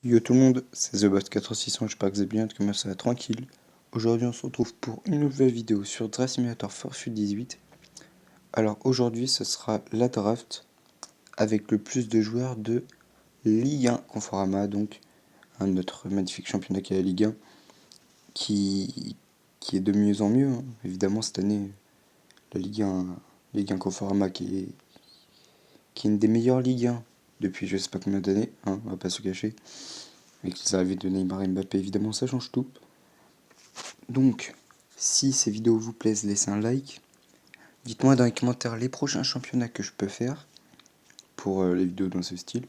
Yo tout le monde, c'est TheBot4600, j'espère que vous allez bien, que moi ça va tranquille. Aujourd'hui on se retrouve pour une nouvelle vidéo sur Draft Simulator Forfait 18. Alors aujourd'hui ce sera la draft avec le plus de joueurs de Ligue 1 Conforama, donc un autre magnifique championnat qui est la Ligue 1, qui, qui est de mieux en mieux, hein. Évidemment cette année, la Ligue 1 Conforama qui est une des meilleures Ligue 1 depuis je sais pas combien d'années, hein, on va pas se cacher. Avec les arrivées de Neymar et Mbappé, évidemment, ça change tout. Donc, si ces vidéos vous plaisent, laissez un like. Dites-moi dans les commentaires les prochains championnats que je peux faire pour les vidéos dans ce style.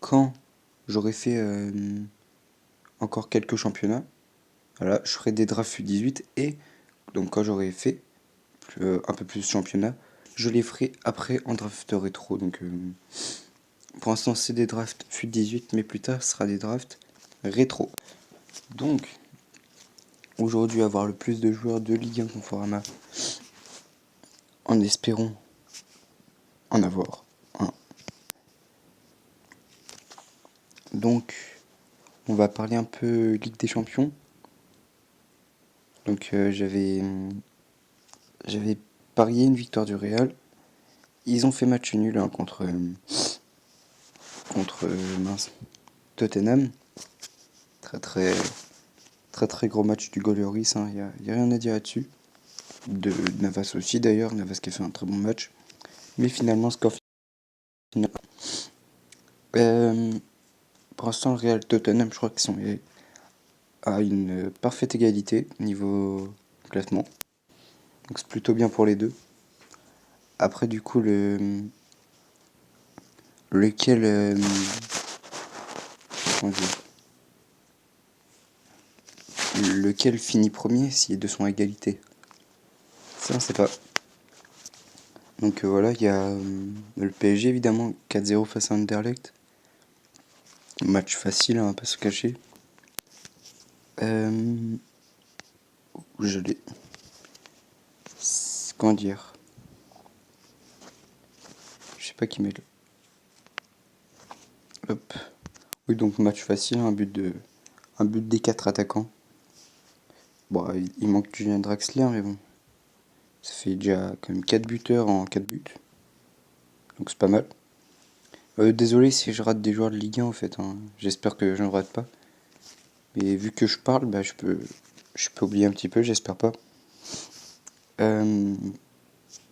Quand j'aurai fait encore quelques championnats, voilà, je ferai des drafts U18 et donc quand j'aurai fait un peu plus de championnats, je les ferai après en draft rétro. Donc pour l'instant c'est des drafts FUT18 mais plus tard ce sera des drafts rétro. Donc aujourd'hui avoir le plus de joueurs de Ligue 1 Conforama en espérant en avoir un. Donc on va parler un peu Ligue des Champions. Donc j'avais parié une victoire du Real. Ils ont fait match nul hein, contre mince, Tottenham. Très très très très gros match du goal Lloris, hein, y a rien à dire là-dessus. De Navas aussi d'ailleurs, Navas qui a fait un très bon match. Mais finalement score final. Pour l'instant le Real Tottenham je crois qu'ils sont à une parfaite égalité niveau classement. Donc c'est plutôt bien pour les deux. Après du coup lequel comment dire, lequel finit premier si les deux sont à égalité. Ça on sait pas. Donc voilà, il y a le PSG évidemment 4-0 face à Anderlecht. Match facile, hein, on va pas se cacher. Je l'ai. Comment dire, je sais pas qui met le. Hop. Oui donc match facile, un but des 4 attaquants. Bon, il manque Julien Draxler, mais bon. Ça fait déjà quand même 4 buteurs en 4 buts. Donc c'est pas mal. Désolé si je rate des joueurs de Ligue 1 en fait, hein. J'espère que je ne rate pas. Mais vu que je parle, bah je peux oublier un petit peu, j'espère pas.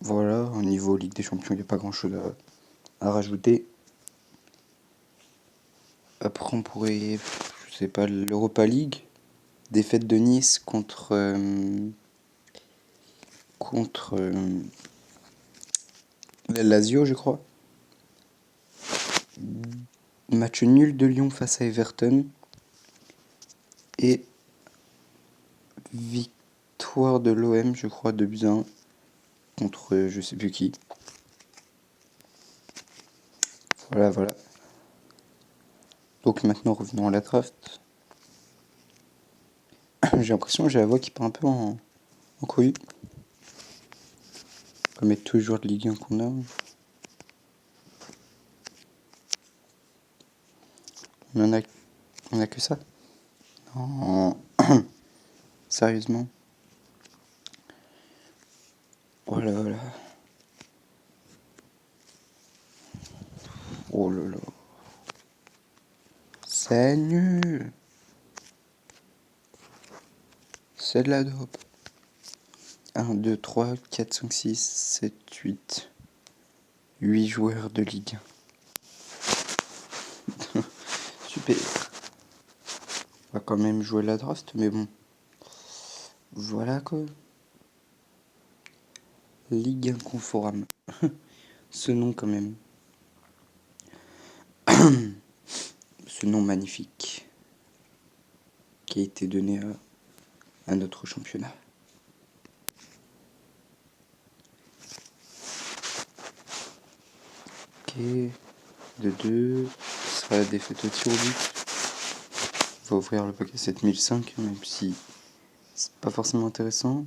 Voilà, au niveau Ligue des Champions, il n'y a pas grand chose à rajouter. Après on pourrait, je sais pas, l'Europa League. Défaite de Nice contre la Lazio, je crois. Match nul de Lyon face à Everton. Et victoire de l'OM, je crois, 2-1 contre je sais plus qui. Voilà, voilà. Donc maintenant, revenons à la draft. J'ai l'impression que j'ai la voix qui part un peu en couille. On va mettre tous les joueurs de Ligue 1 qu'on a. On a que ça? Non. Sérieusement? Voilà, voilà. Oh là là. C'est nul. C'est de la dope. 1, 2, 3, 4, 5, 6, 7, 8. 8 joueurs de Ligue 1. Super. On va quand même jouer la draft, mais bon. Voilà quoi. Ligue 1 Conforama. Ce nom quand même. Ce nom magnifique qui a été donné à notre championnat. Ok. De 2. Ce sera la défaite au tir au but. On va ouvrir le paquet 7005, même si c'est pas forcément intéressant.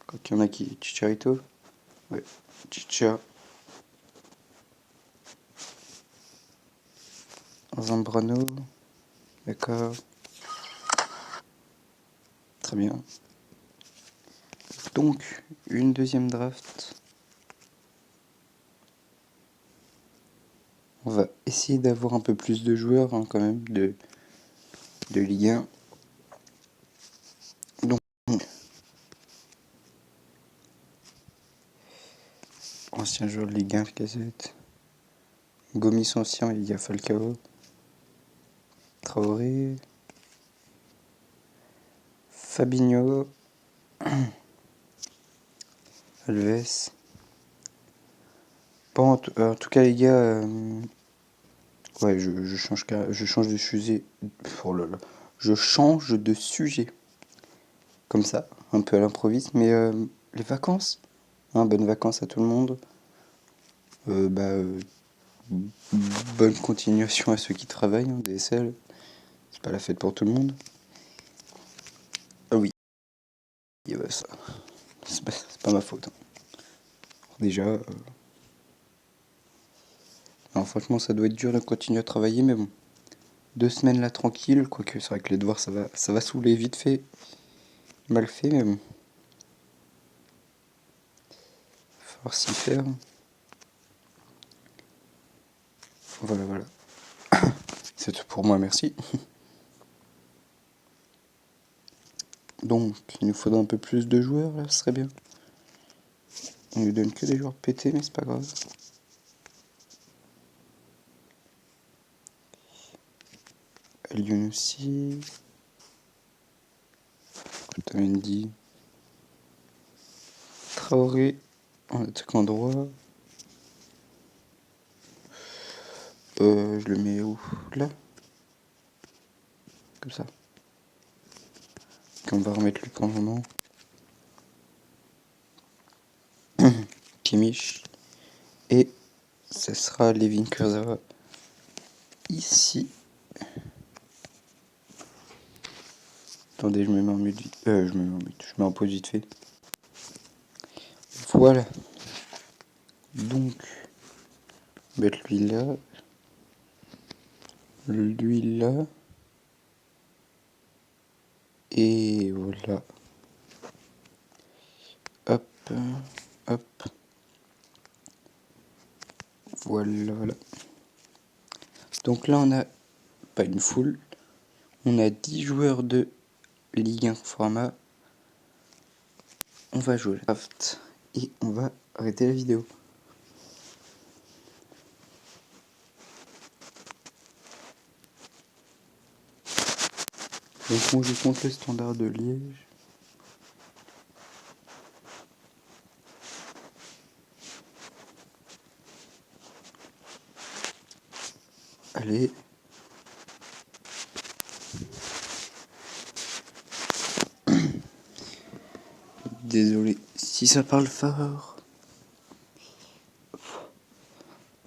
Quand il y en a qui Chicharito. Ouais, Chicha. Zambrano. D'accord. Très bien. Donc, une deuxième draft. On va essayer d'avoir un peu plus de joueurs hein, quand même de Ligue 1. Donc, ancien joueur de Ligue 1, Lacazette. Gomis ancien, il y a Falcao. Traoré. Fabinho. Alves. Bon, en tout cas, les gars, ouais, je change de sujet. Oh là là. Je change de sujet. Comme ça, un peu à l'improviste. Mais les vacances, hein, bonnes vacances à tout le monde. Bonne continuation à ceux qui travaillent, hein, DSL. C'est pas la fête pour tout le monde. Ah oui, et bah ça, c'est pas ma faute. Hein. Déjà, alors franchement, ça doit être dur de continuer à travailler, mais bon. 2 semaines là tranquille, quoique c'est vrai que les devoirs ça va saouler vite fait. Mal fait, mais bon. Faut falloir s'y faire. Voilà. C'est tout pour moi, merci. Donc, il nous faudra un peu plus de joueurs là, ce serait bien. On nous donne que des joueurs pétés, mais c'est pas grave. Lyon aussi. Otamendi. Traoré en attaquant droit. Je le mets où? Là. Comme ça. On va remettre lui pour le moment. Kimmich. Et ce sera Levin Kurzawa ici. Attendez, je me mets en mute. Je me mets en mute. Je mets en pause vite fait. Voilà. Donc, mettre lui là. Lui là. Et voilà. Hop. Hop. Voilà. Donc là, on a pas une foule. On a 10 joueurs de Ligue 1 format. On va jouer la draft et on va arrêter la vidéo. Donc on joue contre le Standard de Liège. Allez. Désolé si ça parle fort.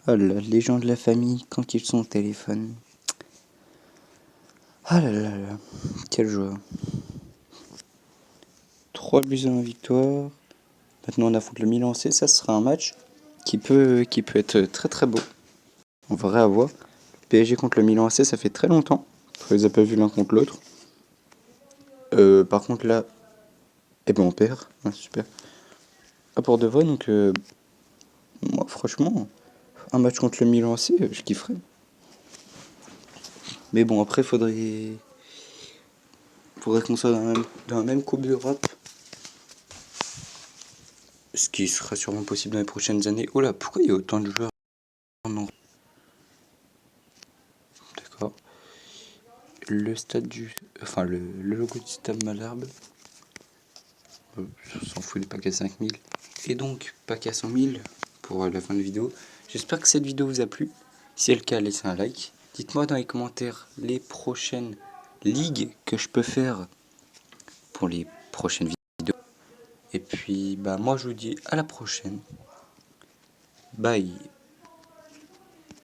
Oh là, les gens de la famille quand ils sont au téléphone. Ah là là là, quelle joie. 3-1 victoire. Maintenant on affronte le Milan AC, ça sera un match qui peut être très très beau. On va avoir. PSG contre le Milan AC, ça fait très longtemps. On les a pas vus l'un contre l'autre. Par contre là, eh ben on perd. Ouais, super. Ah pour de vrai, donc moi franchement, un match contre le Milan AC, je kifferais. Mais bon après faudrait qu'on soit dans la même Coupe d'Europe. Ce qui sera sûrement possible dans les prochaines années. Oh là, pourquoi il y a autant de joueurs? Non. D'accord. Le stade du... Enfin, le logo du stade Malherbe. On s'en fout des packs à 5000. Et donc, pack à 100 000 pour la fin de vidéo. J'espère que cette vidéo vous a plu. Si c'est le cas, laissez un like. Dites-moi dans les commentaires les prochaines ligues que je peux faire pour les prochaines vidéos. Et puis, bah moi je vous dis à la prochaine. Bye.